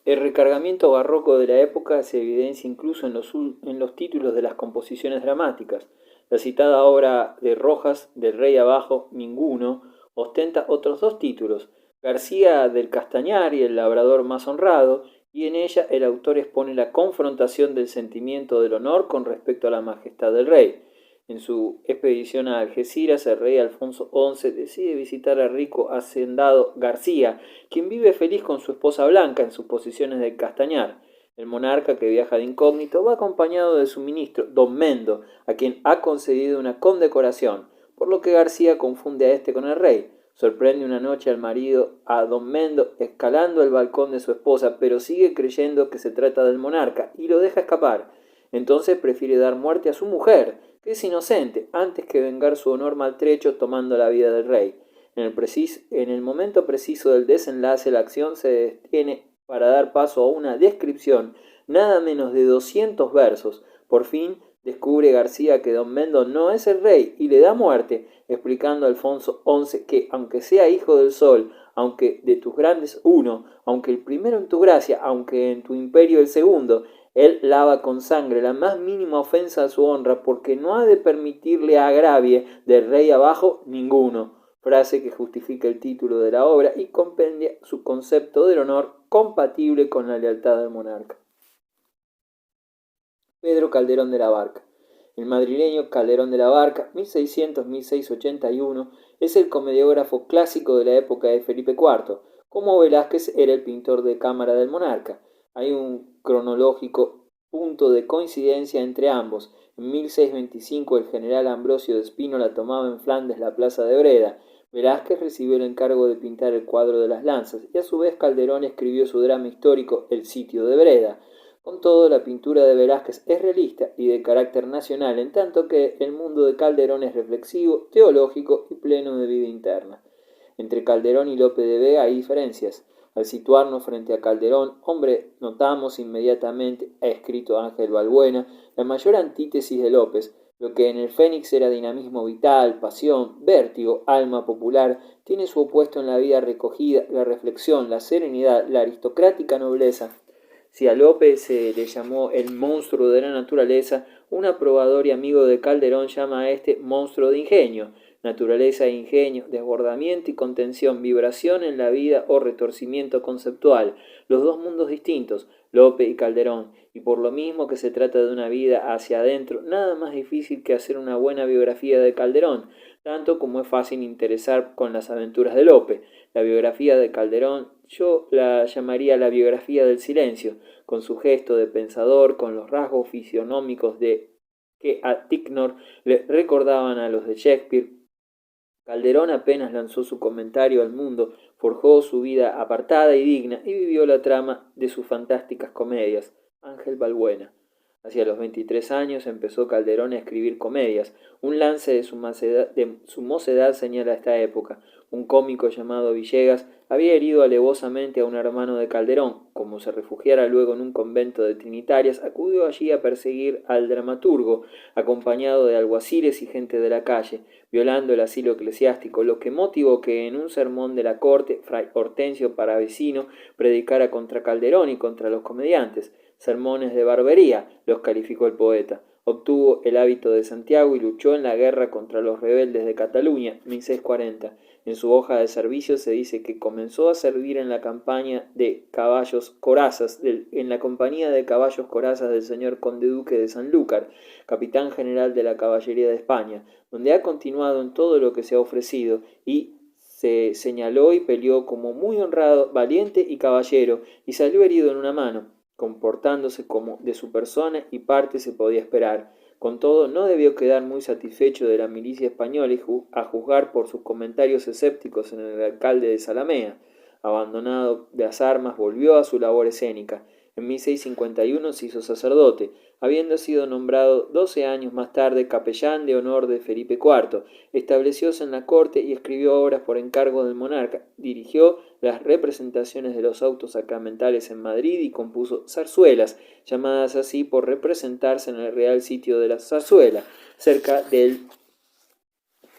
El recargamiento barroco de la época se evidencia incluso en los títulos de las composiciones dramáticas. La citada obra de Rojas, Del Rey Abajo, Ninguno, ostenta otros dos títulos, García del Castañar y El labrador más honrado, y en ella el autor expone la confrontación del sentimiento del honor con respecto a la majestad del rey. En su expedición a Algeciras, el rey Alfonso XI decide visitar al rico hacendado García, quien vive feliz con su esposa Blanca en sus posesiones del Castañar. El monarca, que viaja de incógnito, va acompañado de su ministro, don Mendo, a quien ha concedido una condecoración, por lo que García confunde a este con el rey. Sorprende una noche al marido, a don Mendo, escalando el balcón de su esposa, pero sigue creyendo que se trata del monarca y lo deja escapar. Entonces prefiere dar muerte a su mujer, que es inocente, antes que vengar su honor maltrecho tomando la vida del rey. En el momento preciso del desenlace, la acción se detiene para dar paso a una descripción, nada menos de 200 versos. Por fin descubre García que don Mendo no es el rey y le da muerte, explicando a Alfonso XI que, aunque sea hijo del sol, aunque de tus grandes uno, aunque el primero en tu gracia, aunque en tu imperio el segundo, él lava con sangre la más mínima ofensa a su honra, porque no ha de permitirle agravie del rey abajo ninguno. Frase que justifica el título de la obra y compendia su concepto del honor compatible con la lealtad del monarca. Pedro Calderón de la Barca. El madrileño Calderón de la Barca, 1600-1681, es el comediógrafo clásico de la época de Felipe IV, como Velázquez era el pintor de cámara del monarca. Hay un cronológico punto de coincidencia entre ambos. En 1625 el general Ambrosio de Spínola tomaba en Flandes la plaza de Breda. Velázquez recibió el encargo de pintar el cuadro de las lanzas y a su vez Calderón escribió su drama histórico El sitio de Breda. Con todo, la pintura de Velázquez es realista y de carácter nacional, en tanto que el mundo de Calderón es reflexivo, teológico y pleno de vida interna. Entre Calderón y Lope de Vega hay diferencias. Al situarnos frente a Calderón, hombre, notamos inmediatamente, ha escrito Ángel Balbuena, la mayor antítesis de López. Lo que en el Fénix era dinamismo vital, pasión, vértigo, alma popular, tiene su opuesto en la vida recogida, la reflexión, la serenidad, la aristocrática nobleza. Si a Lope se le llamó el monstruo de la naturaleza, un aprobador y amigo de Calderón llama a este monstruo de ingenio. Naturaleza e ingenio, desbordamiento y contención, vibración en la vida o retorcimiento conceptual, los dos mundos distintos, Lope y Calderón, y por lo mismo que se trata de una vida hacia adentro, nada más difícil que hacer una buena biografía de Calderón, tanto como es fácil interesar con las aventuras de Lope. La biografía de Calderón yo la llamaría la biografía del silencio, con su gesto de pensador, con los rasgos fisionómicos de que a Ticknor le recordaban a los de Shakespeare. Calderón apenas lanzó su comentario al mundo, forjó su vida apartada y digna y vivió la trama de sus fantásticas comedias. Ángel Balbuena. Hacia los 23 años empezó Calderón a escribir comedias. Un lance de su mocedad señala esta época. Un cómico llamado Villegas había herido alevosamente a un hermano de Calderón. Como se refugiara luego en un convento de trinitarias, acudió allí a perseguir al dramaturgo, acompañado de alguaciles y gente de la calle, violando el asilo eclesiástico, lo que motivó que en un sermón de la corte, fray Hortensio Paravecino predicara contra Calderón y contra los comediantes. Sermones de barbería, los calificó el poeta. Obtuvo el hábito de Santiago y luchó en la guerra contra los rebeldes de Cataluña, 1640. En su hoja de servicio se dice que comenzó a servir en la campaña de caballos corazas, en la compañía de caballos corazas del señor conde duque de Sanlúcar, capitán general de la caballería de España, donde ha continuado en todo lo que se ha ofrecido y se señaló y peleó como muy honrado, valiente y caballero, y salió herido en una mano, comportándose como de su persona y parte se podía esperar. Con todo, no debió quedar muy satisfecho de la milicia española y a juzgar por sus comentarios escépticos en el alcalde de Zalamea. Abandonado de las armas, volvió a su labor escénica. En 1651 se hizo sacerdote, habiendo sido nombrado 12 años más tarde capellán de honor de Felipe IV. Establecióse en la corte y escribió obras por encargo del monarca. Dirigió las representaciones de los autos sacramentales en Madrid y compuso zarzuelas, llamadas así por representarse en el Real Sitio de la Zarzuela, cerca del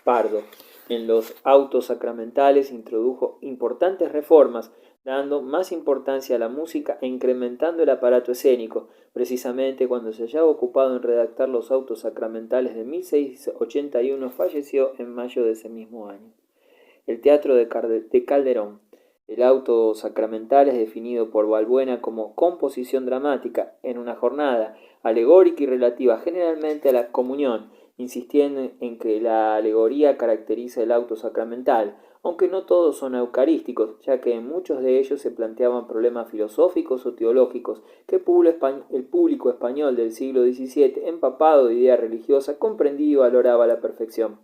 Pardo. En los autos sacramentales introdujo importantes reformas, dando más importancia a la música e incrementando el aparato escénico. Precisamente cuando se hallaba ocupado en redactar los autos sacramentales de 1681, falleció en mayo de ese mismo año. El teatro de Calderón. El auto sacramental es definido por Balbuena como composición dramática en una jornada, alegórica y relativa generalmente a la comunión, insistiendo en que la alegoría caracteriza el auto sacramental, aunque no todos son eucarísticos, ya que en muchos de ellos se planteaban problemas filosóficos o teológicos que el público español del siglo XVII, empapado de idea religiosa, comprendía y valoraba a la perfección.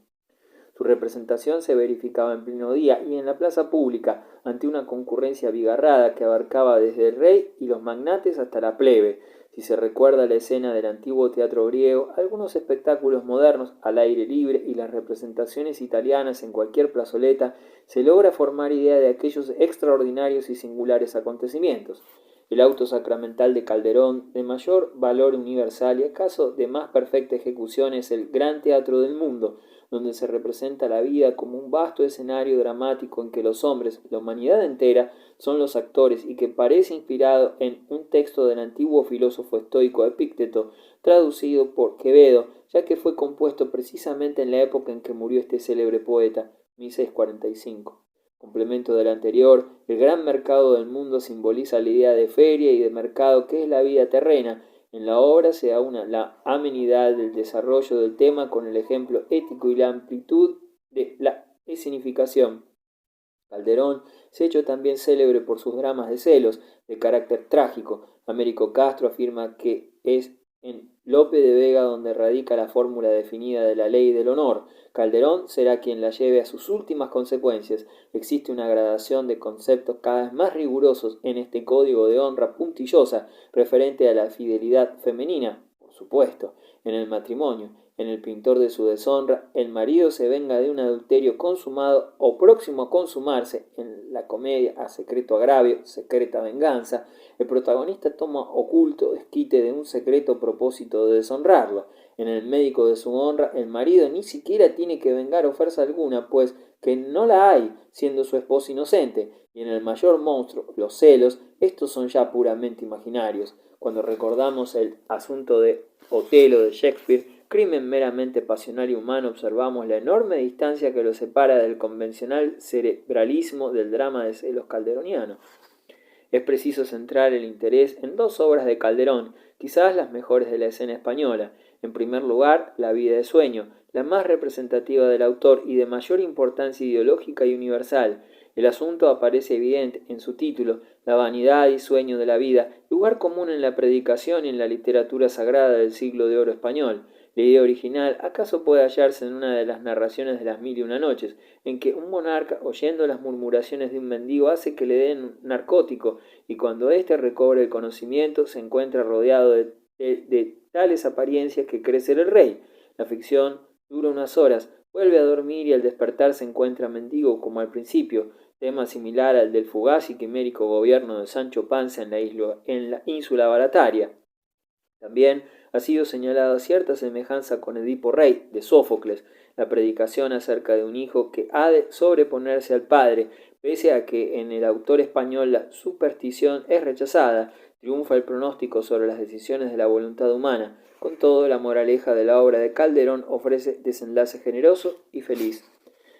Su representación se verificaba en pleno día y en la plaza pública, ante una concurrencia abigarrada que abarcaba desde el rey y los magnates hasta la plebe. Si se recuerda la escena del antiguo teatro griego, algunos espectáculos modernos al aire libre y las representaciones italianas en cualquier plazoleta, se logra formar idea de aquellos extraordinarios y singulares acontecimientos. El auto sacramental de Calderón, de mayor valor universal y acaso de más perfecta ejecución, es el gran teatro del mundo, donde se representa la vida como un vasto escenario dramático en que los hombres, la humanidad entera, son los actores y que parece inspirado en un texto del antiguo filósofo estoico Epícteto, traducido por Quevedo, ya que fue compuesto precisamente en la época en que murió este célebre poeta, 1645. Complemento del anterior, el gran mercado del mundo simboliza la idea de feria y de mercado que es la vida terrena. En la obra se aúna la amenidad del desarrollo del tema con el ejemplo ético y la amplitud de la escenificación. Calderón se ha hecho también célebre por sus dramas de celos, de carácter trágico. Américo Castro afirma que es en Lope de Vega donde radica la fórmula definida de la ley del honor. Calderón será quien la lleve a sus últimas consecuencias. Existe una gradación de conceptos cada vez más rigurosos en este código de honra puntillosa, referente a la fidelidad femenina, por supuesto, en el matrimonio. En el pintor de su deshonra, el marido se venga de un adulterio consumado o próximo a consumarse. En la comedia A secreto agravio, secreta venganza, el protagonista toma oculto desquite de un secreto propósito de deshonrarlo. En el médico de su honra, el marido ni siquiera tiene que vengar ofensa alguna, pues que no la hay, siendo su esposa inocente. Y en el mayor monstruo, los celos, estos son ya puramente imaginarios. Cuando recordamos el asunto de Otelo de Shakespeare, crimen meramente pasional y humano, observamos la enorme distancia que lo separa del convencional cerebralismo del drama de celos calderoniano. Es preciso centrar el interés en dos obras de Calderón, quizás las mejores de la escena española. En primer lugar, La vida de sueño, la más representativa del autor y de mayor importancia ideológica y universal. El asunto aparece evidente en su título, La vanidad y sueño de la vida, lugar común en la predicación y en la literatura sagrada del siglo de oro español. La idea original acaso puede hallarse en una de las narraciones de las Mil y una noches, en que un monarca, oyendo las murmuraciones de un mendigo, hace que le den un narcótico, y cuando éste recobra el conocimiento, se encuentra rodeado de tales apariencias que cree ser el rey. La ficción dura unas horas, vuelve a dormir y al despertar se encuentra mendigo como al principio, tema similar al del fugaz y quimérico gobierno de Sancho Panza en la ínsula Barataria. También ha sido señalada cierta semejanza con Edipo Rey, de Sófocles, la predicación acerca de un hijo que ha de sobreponerse al padre, pese a que en el autor español la superstición es rechazada, triunfa el pronóstico sobre las decisiones de la voluntad humana. Con todo, la moraleja de la obra de Calderón ofrece desenlace generoso y feliz.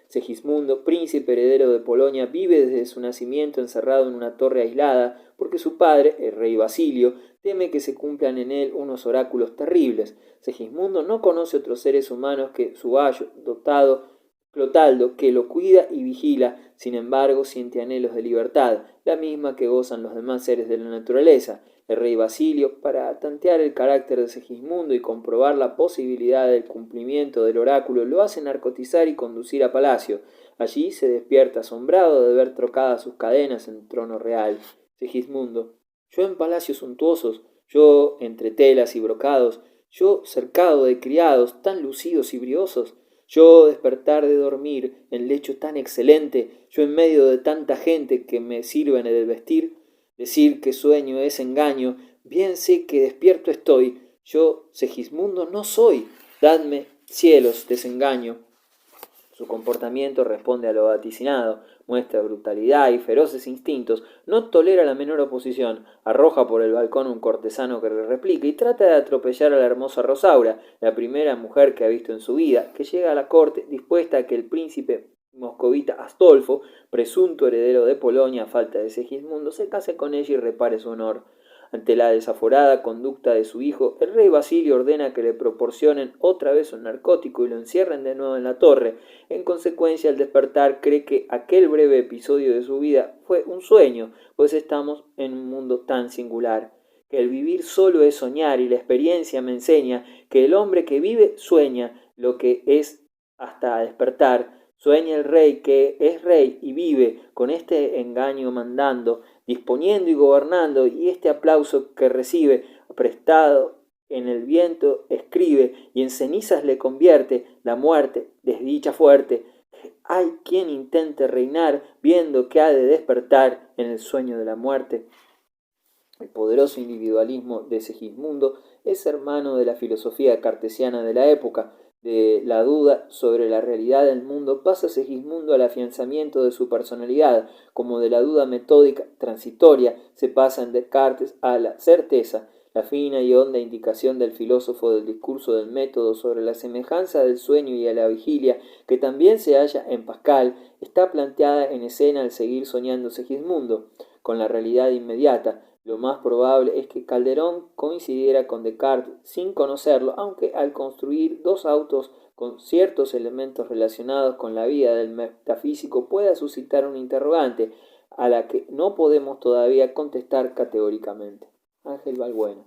Segismundo, príncipe heredero de Polonia, vive desde su nacimiento encerrado en una torre aislada, porque su padre, el rey Basilio, teme que se cumplan en él unos oráculos terribles. Segismundo no conoce otros seres humanos que su ayo, dotado Clotaldo, que lo cuida y vigila, sin embargo siente anhelos de libertad, la misma que gozan los demás seres de la naturaleza. El rey Basilio, para tantear el carácter de Segismundo y comprobar la posibilidad del cumplimiento del oráculo, lo hace narcotizar y conducir a palacio. Allí se despierta asombrado de ver trocadas sus cadenas en el trono real. Segismundo: yo en palacios suntuosos, yo entre telas y brocados, yo cercado de criados tan lucidos y briosos, yo despertar de dormir en lecho tan excelente, yo en medio de tanta gente que me sirven el vestir, decir que sueño es engaño, bien sé que despierto estoy, yo Segismundo no soy, dadme, cielos, desengaño. Su comportamiento responde a lo vaticinado, muestra brutalidad y feroces instintos, no tolera la menor oposición, arroja por el balcón un cortesano que le replica y trata de atropellar a la hermosa Rosaura, la primera mujer que ha visto en su vida, que llega a la corte dispuesta a que el príncipe moscovita Astolfo, presunto heredero de Polonia a falta de Segismundo, se case con ella y repare su honor. Ante la desaforada conducta de su hijo, el rey Basilio ordena que le proporcionen otra vez un narcótico y lo encierren de nuevo en la torre. En consecuencia, al despertar cree que aquel breve episodio de su vida fue un sueño, pues estamos en un mundo tan singular, que el vivir solo es soñar, y la experiencia me enseña que el hombre que vive sueña lo que es hasta despertar. Sueña el rey que es rey y vive con este engaño mandando, disponiendo y gobernando, y este aplauso que recibe, prestado en el viento, escribe y en cenizas le convierte la muerte, desdicha fuerte. Hay quien intente reinar viendo que ha de despertar en el sueño de la muerte. El poderoso individualismo de Segismundo es hermano de la filosofía cartesiana de la época. De la duda sobre la realidad del mundo pasa Segismundo al afianzamiento de su personalidad, como de la duda metódica transitoria se pasa en Descartes a la certeza. La fina y honda indicación del filósofo del discurso del método sobre la semejanza del sueño y a la vigilia, que también se halla en Pascal, está planteada en escena al seguir soñando Segismundo con la realidad inmediata. Lo más probable es que Calderón coincidiera con Descartes sin conocerlo, aunque al construir dos autos con ciertos elementos relacionados con la vida del metafísico pueda suscitar un interrogante a la que no podemos todavía contestar categóricamente. Ángel Balbuena.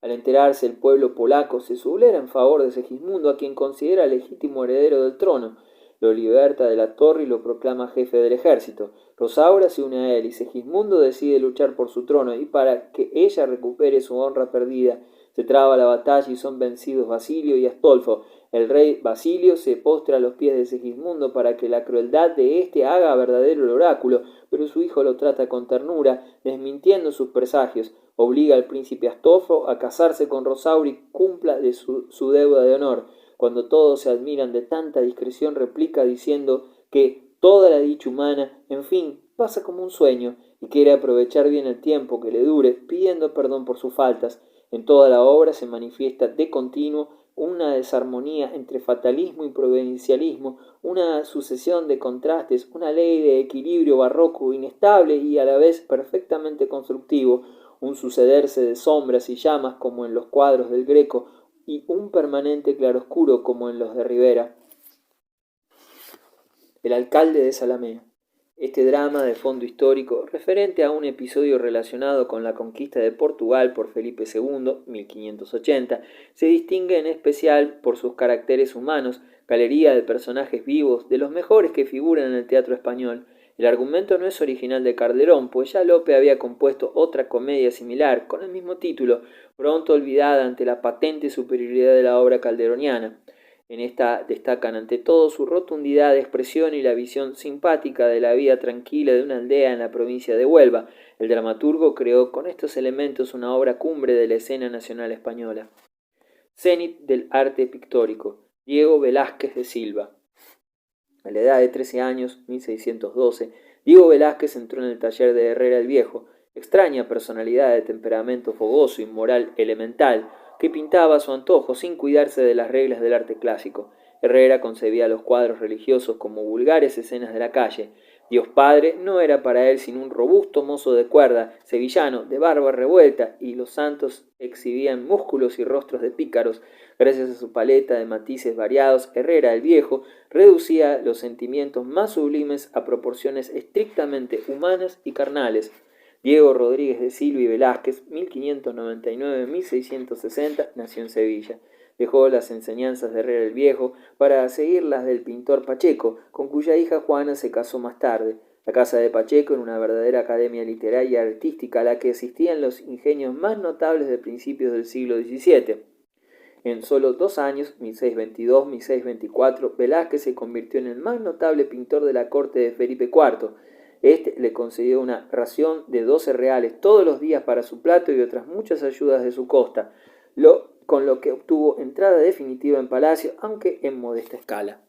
Al enterarse, el pueblo polaco se subleva en favor de Segismundo, a quien considera legítimo heredero del trono. Lo liberta de la torre y lo proclama jefe del ejército. Rosaura se une a él y Segismundo decide luchar por su trono, y para que ella recupere su honra perdida, se traba la batalla y son vencidos Basilio y Astolfo. El rey Basilio se postra a los pies de Segismundo para que la crueldad de éste haga verdadero el oráculo, pero su hijo lo trata con ternura, desmintiendo sus presagios. Obliga al príncipe Astolfo a casarse con Rosaura y cumpla de su deuda de honor. Cuando todos se admiran de tanta discreción, replica diciendo que toda la dicha humana, en fin, pasa como un sueño, y quiere aprovechar bien el tiempo que le dure, pidiendo perdón por sus faltas. En toda la obra se manifiesta de continuo una desarmonía entre fatalismo y providencialismo, una sucesión de contrastes, una ley de equilibrio barroco inestable y a la vez perfectamente constructivo, un sucederse de sombras y llamas como en los cuadros del Greco, y un permanente claroscuro como en los de Rivera. El alcalde de Zalamea. Este drama de fondo histórico, referente a un episodio relacionado con la conquista de Portugal por Felipe II, 1580, se distingue en especial por sus caracteres humanos, galería de personajes vivos, de los mejores que figuran en el teatro español. El argumento no es original de Calderón, pues ya Lope había compuesto otra comedia similar, con el mismo título, pronto olvidada ante la patente superioridad de la obra calderoniana. En esta destacan ante todo su rotundidad de expresión y la visión simpática de la vida tranquila de una aldea en la provincia de Huelva. El dramaturgo creó con estos elementos una obra cumbre de la escena nacional española. Cenit del arte pictórico. Diego Velázquez de Silva. A la edad de 13 años, 1612, Diego Velázquez entró en el taller de Herrera el Viejo, extraña personalidad de temperamento fogoso y moral elemental, que pintaba a su antojo sin cuidarse de las reglas del arte clásico. Herrera concebía los cuadros religiosos como vulgares escenas de la calle. Dios Padre no era para él sino un robusto mozo de cuerda, sevillano, de barba revuelta, y los santos exhibían músculos y rostros de pícaros. Gracias a su paleta de matices variados, Herrera el Viejo reducía los sentimientos más sublimes a proporciones estrictamente humanas y carnales. Diego Rodríguez de Silva y Velázquez, 1599-1660, nació en Sevilla. Dejó las enseñanzas de Herrera el Viejo para seguir las del pintor Pacheco, con cuya hija Juana se casó más tarde. La casa de Pacheco era una verdadera academia literaria y artística a la que asistían los ingenios más notables de principios del siglo XVII. En solo 2 años, 1622-1624, Velázquez se convirtió en el más notable pintor de la corte de Felipe IV. Este le concedió una ración de 12 reales todos los días para su plato y otras muchas ayudas de su costa, con lo que obtuvo entrada definitiva en palacio, aunque en modesta escala.